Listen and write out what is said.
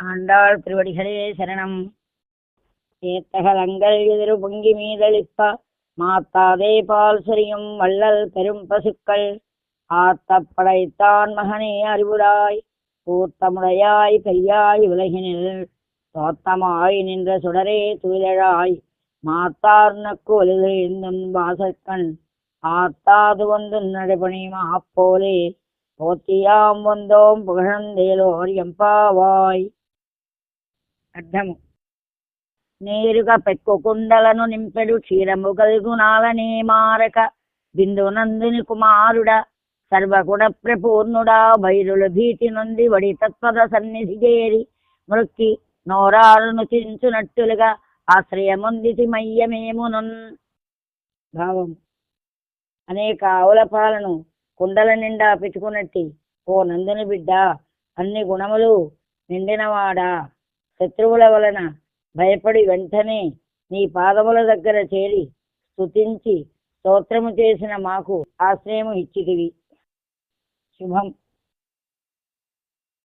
ஆண்டாள் திருவடிகளே சரணம். ஏத்தகலங்கள் எதிரு பொங்கி மீதளிப்ப மாத்தாதே பால் சொரியும் வள்ளல் பெரும் பசுக்கள் ஆத்த படைத்தான் மகனே அறிவுராய் கூத்தமுடையாய் பெரியாய் உலகினில் தோத்தமாய் நின்ற சுடரே துயிலழாய் மாத்தார் நக்கு ஒலிதெழுந்தும் வாசற்கண் ஆத்தாது வந்து நடைபணியும் அப்போலே పోతియాం వందోం పుగళందేలోర్ ఎంపావాయ్. అర్థము: నేరుగా పెక్కు కుండలను నింపెడు క్షీరము గల్గునాలనే మారక బిందునందుని కుమారుడ సర్వగుణ ప్రపూర్ణుడా భైరుల భీతి నొంది వడి తత్పద సన్నిధి చేరి మృక్కి నోరారును చించునట్టులుగా ఆశ్రయముందితి మయ్యమేమునున్. భావం: అనేక ఆవుల పాలను కుండల నిండా పెట్టుకున్నట్టి ఓ నందుని బిడ్డ, అన్ని గుణములు నిండినవాడా, శత్రువుల వలన భయపడి వెంటనే నీ పాదముల దగ్గర చేరి స్తుతించి స్తోత్రము చేసిన మాకు ఆశ్రయము ఇచ్చితివి. శుభం.